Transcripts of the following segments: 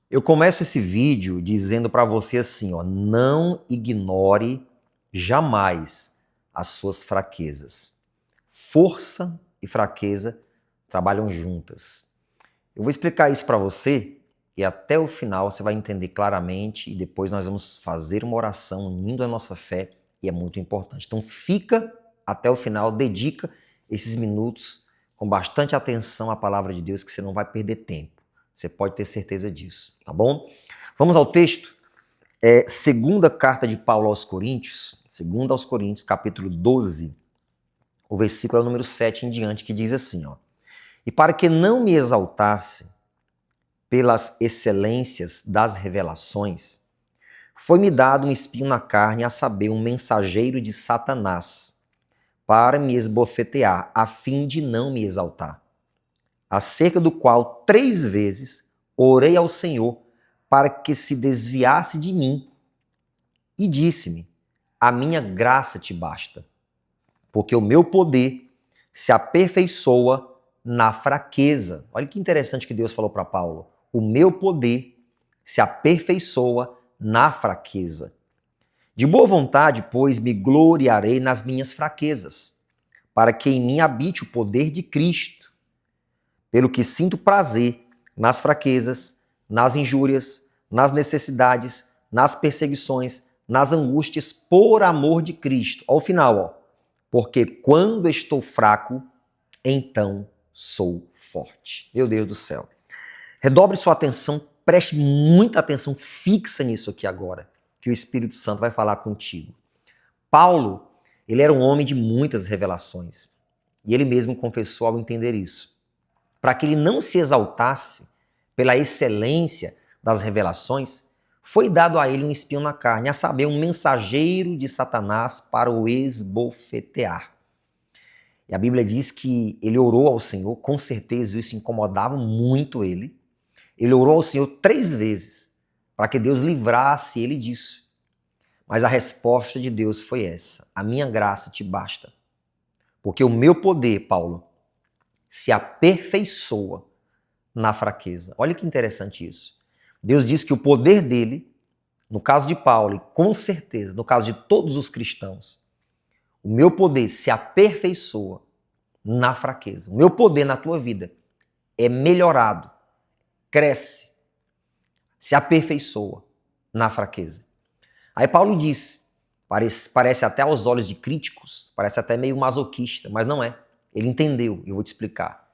Eu começo esse vídeo dizendo para você assim, ó, não ignore jamais as suas fraquezas. Força e fraqueza trabalham juntas. Eu vou explicar isso para você e até o final você vai entender claramente e depois nós vamos fazer uma oração unindo a nossa fé e é muito importante. Então fica até o final, dedica esses minutos com bastante atenção à palavra de Deus que você não vai perder tempo. Você pode ter certeza disso, tá bom? Vamos ao texto. Segunda carta de Paulo aos Coríntios, segunda aos Coríntios, capítulo 12, o versículo é o número 7 em diante, que diz assim, ó: E para que não me exaltasse pelas excelências das revelações, foi-me dado um espinho na carne, a saber, um mensageiro de Satanás, para me esbofetear, a fim de não me exaltar, acerca do qual 3 vezes orei ao Senhor para que se desviasse de mim, e disse-me: a minha graça te basta, porque o meu poder se aperfeiçoa na fraqueza. Olha que interessante que Deus falou para Paulo. O meu poder se aperfeiçoa na fraqueza. De boa vontade, pois, me gloriarei nas minhas fraquezas, para que em mim habite o poder de Cristo. Pelo que sinto prazer nas fraquezas, nas injúrias, nas necessidades, nas perseguições, nas angústias, por amor de Cristo. Ao final, ó. Porque quando estou fraco, então sou forte. Meu Deus do céu. Redobre sua atenção, preste muita atenção fixa nisso aqui agora, que o Espírito Santo vai falar contigo. Paulo, ele era um homem de muitas revelações, e ele mesmo confessou ao entender isso. Para que ele não se exaltasse pela excelência das revelações, foi dado a ele um espinho na carne, a saber, um mensageiro de Satanás para o esbofetear. E a Bíblia diz que ele orou ao Senhor, com certeza isso incomodava muito ele. Ele orou ao Senhor 3 vezes para que Deus livrasse ele disso. Mas a resposta de Deus foi essa: a minha graça te basta. Porque o meu poder, Paulo, se aperfeiçoa na fraqueza. Olha que interessante isso. Deus diz que o poder dele, no caso de Paulo, e com certeza, no caso de todos os cristãos, o meu poder se aperfeiçoa na fraqueza. O meu poder na tua vida é melhorado, cresce, se aperfeiçoa na fraqueza. Aí Paulo diz, parece até aos olhos de críticos, parece até meio masoquista, mas não é. Ele entendeu, e eu vou te explicar.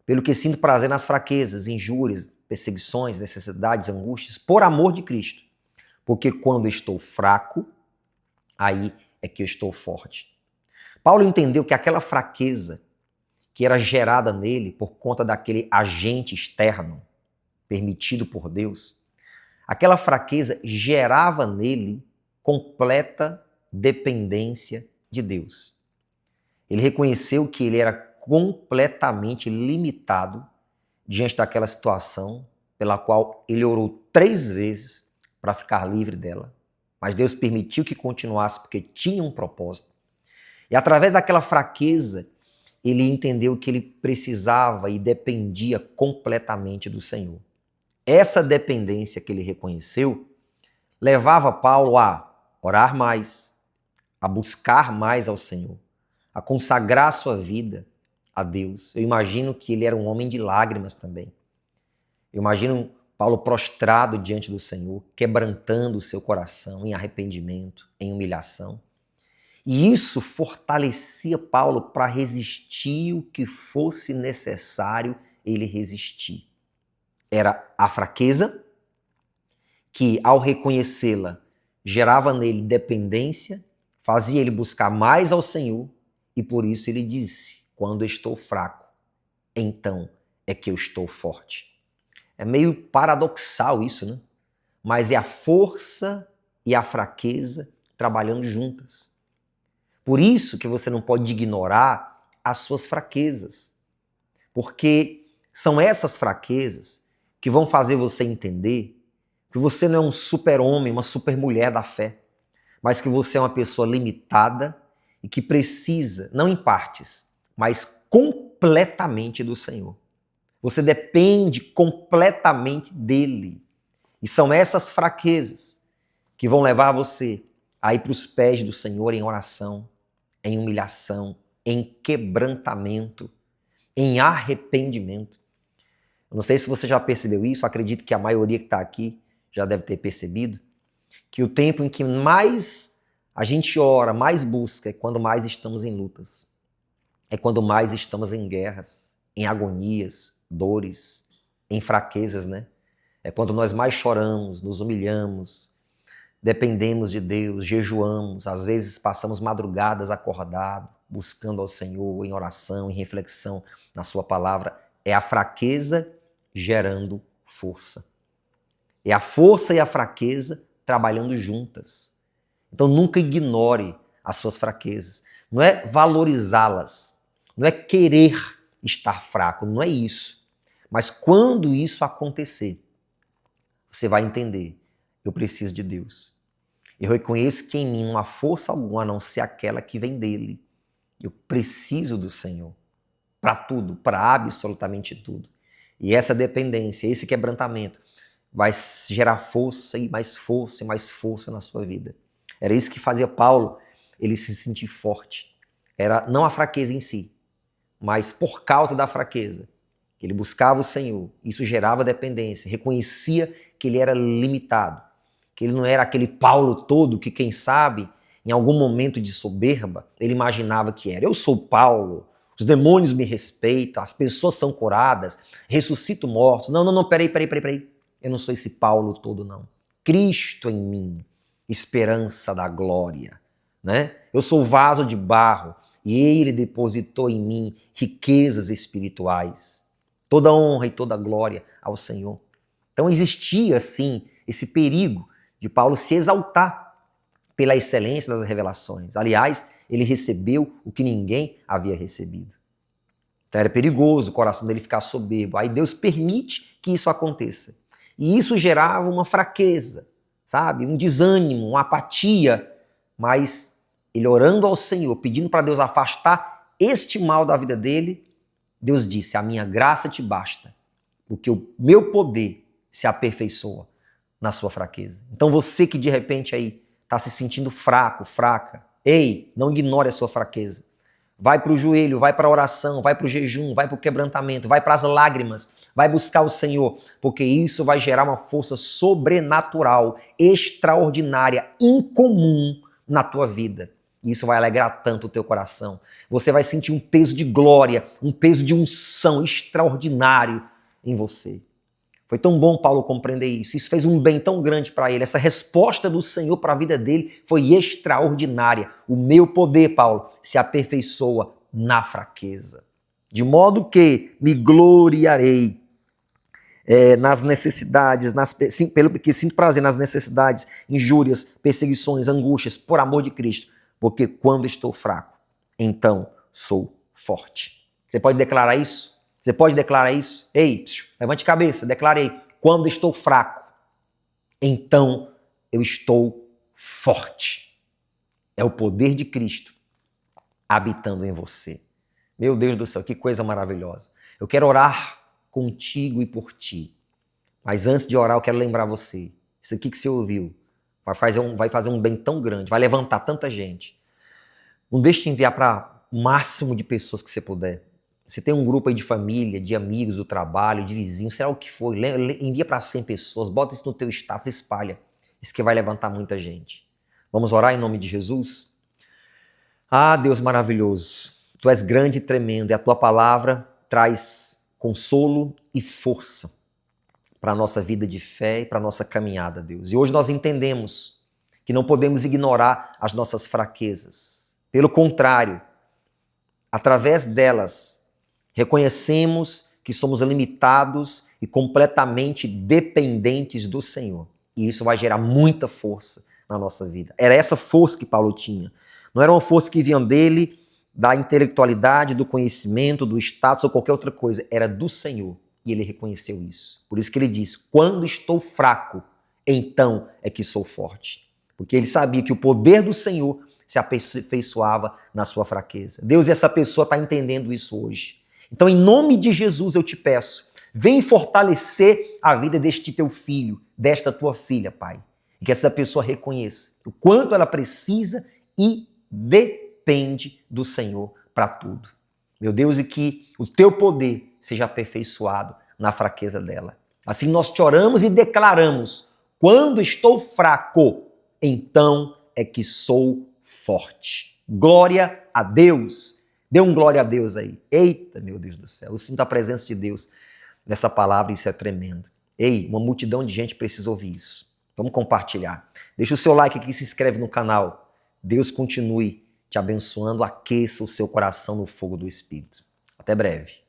Pelo que sinto prazer nas fraquezas, injúrias, perseguições, necessidades, angústias, por amor de Cristo. Porque quando estou fraco, aí é que eu estou forte. Paulo entendeu que aquela fraqueza que era gerada nele por conta daquele agente externo permitido por Deus, aquela fraqueza gerava nele completa dependência de Deus. Ele reconheceu que ele era completamente limitado diante daquela situação pela qual ele orou 3 vezes para ficar livre dela. Mas Deus permitiu que continuasse porque tinha um propósito. E através daquela fraqueza, ele entendeu que ele precisava e dependia completamente do Senhor. Essa dependência que ele reconheceu levava Paulo a orar mais, a buscar mais ao Senhor, a consagrar sua vida a Deus. Eu imagino que ele era um homem de lágrimas também. Eu imagino Paulo prostrado diante do Senhor, quebrantando o seu coração em arrependimento, em humilhação. E isso fortalecia Paulo para resistir o que fosse necessário ele resistir. Era a fraqueza, que ao reconhecê-la gerava nele dependência, fazia ele buscar mais ao Senhor, e por isso ele disse: quando estou fraco, então é que eu estou forte. É meio paradoxal isso, né? Mas é a força e a fraqueza trabalhando juntas. Por isso que você não pode ignorar as suas fraquezas, porque são essas fraquezas que vão fazer você entender que você não é um super-homem, uma super-mulher da fé, mas que você é uma pessoa limitada e que precisa, não em partes, mas completamente do Senhor. Você depende completamente dele. E são essas fraquezas que vão levar você a ir para os pés do Senhor em oração, em humilhação, em quebrantamento, em arrependimento. Eu não sei se você já percebeu isso, acredito que a maioria que está aqui já deve ter percebido, que o tempo em que mais a gente ora, mais busca, é quando mais estamos em lutas. É quando mais estamos em guerras, em agonias, dores, em fraquezas, né? É quando nós mais choramos, nos humilhamos, dependemos de Deus, jejuamos, às vezes passamos madrugadas acordados, buscando ao Senhor em oração, em reflexão na sua palavra. É a fraqueza gerando força. É a força e a fraqueza trabalhando juntas. Então nunca ignore as suas fraquezas. Não é valorizá-las, não é querer estar fraco, não é isso. Mas quando isso acontecer, você vai entender, eu preciso de Deus. Eu reconheço que em mim não há força alguma a não ser aquela que vem dele. Eu preciso do Senhor para tudo, para absolutamente tudo. E essa dependência, esse quebrantamento vai gerar força e mais força e mais força na sua vida. Era isso que fazia Paulo, ele se sentir forte. Era não a fraqueza em si, mas por causa da fraqueza. Ele buscava o Senhor, isso gerava dependência, reconhecia que ele era limitado, que ele não era aquele Paulo todo que, quem sabe, em algum momento de soberba, ele imaginava que era. Eu sou Paulo, os demônios me respeitam, as pessoas são curadas, ressuscito mortos. Não, peraí. Eu não sou esse Paulo todo, não. Cristo em mim, esperança da glória, né? Eu sou vaso de barro e ele depositou em mim riquezas espirituais. Toda honra e toda glória ao Senhor. Então existia, sim, esse perigo de Paulo se exaltar pela excelência das revelações. Aliás, ele recebeu o que ninguém havia recebido. Então era perigoso o coração dele ficar soberbo. Aí Deus permite que isso aconteça. E isso gerava uma fraqueza, sabe? Um desânimo, uma apatia. Mas ele orando ao Senhor, pedindo para Deus afastar este mal da vida dele, Deus disse, a minha graça te basta, porque o meu poder se aperfeiçoa na sua fraqueza. Então você que de repente aí está se sentindo fraco, fraca, ei, não ignore a sua fraqueza. Vai para o joelho, vai para a oração, vai para o jejum, vai para o quebrantamento, vai para as lágrimas, vai buscar o Senhor, porque isso vai gerar uma força sobrenatural, extraordinária, incomum na tua vida. Isso vai alegrar tanto o teu coração. Você vai sentir um peso de glória, um peso de unção extraordinário em você. Foi tão bom Paulo compreender isso. Isso fez um bem tão grande para ele. Essa resposta do Senhor para a vida dele foi extraordinária. O meu poder, Paulo, se aperfeiçoa na fraqueza. De modo que me gloriarei nas necessidades, pelo que sinto prazer nas necessidades, injúrias, perseguições, angústias, por amor de Cristo. Porque quando estou fraco, então sou forte. Você pode declarar isso? Você pode declarar isso? Ei, levante a cabeça, declarei. Quando estou fraco, então eu estou forte. É o poder de Cristo habitando em você. Meu Deus do céu, que coisa maravilhosa. Eu quero orar contigo e por ti. Mas antes de orar, eu quero lembrar você. Isso aqui que você ouviu vai fazer um bem tão grande, vai levantar tanta gente. Não deixe de enviar para o máximo de pessoas que você puder. Você tem um grupo aí de família, de amigos do trabalho, de vizinhos, sei lá o que for, envia para 100 pessoas, bota isso no teu status, espalha. Isso que vai levantar muita gente. Vamos orar em nome de Jesus? Ah, Deus maravilhoso, Tu és grande e tremendo e a Tua palavra traz consolo e força para a nossa vida de fé e para a nossa caminhada, Deus. E hoje nós entendemos que não podemos ignorar as nossas fraquezas. Pelo contrário, através delas, reconhecemos que somos limitados e completamente dependentes do Senhor. E isso vai gerar muita força na nossa vida. Era essa força que Paulo tinha. Não era uma força que vinha dele, da intelectualidade, do conhecimento, do status ou qualquer outra coisa. Era do Senhor. E ele reconheceu isso. Por isso que ele diz, quando estou fraco, então é que sou forte. Porque ele sabia que o poder do Senhor se aperfeiçoava na sua fraqueza. Deus, e essa pessoa está entendendo isso hoje. Então, em nome de Jesus, eu te peço, Vem fortalecer a vida deste teu filho, desta tua filha, Pai. E que essa pessoa reconheça o quanto ela precisa e depende do Senhor para tudo. Meu Deus, e que o teu poder seja aperfeiçoado na fraqueza dela. Assim nós te oramos e declaramos: quando estou fraco, então é que sou forte. Glória a Deus. Dê um glória a Deus aí. Eita, meu Deus do céu. Eu sinto a presença de Deus nessa palavra, isso é tremendo. Ei, uma multidão de gente precisa ouvir isso. Vamos compartilhar. Deixa o seu like aqui, se inscreve no canal. Deus continue te abençoando, aqueça o seu coração no fogo do Espírito. Até breve.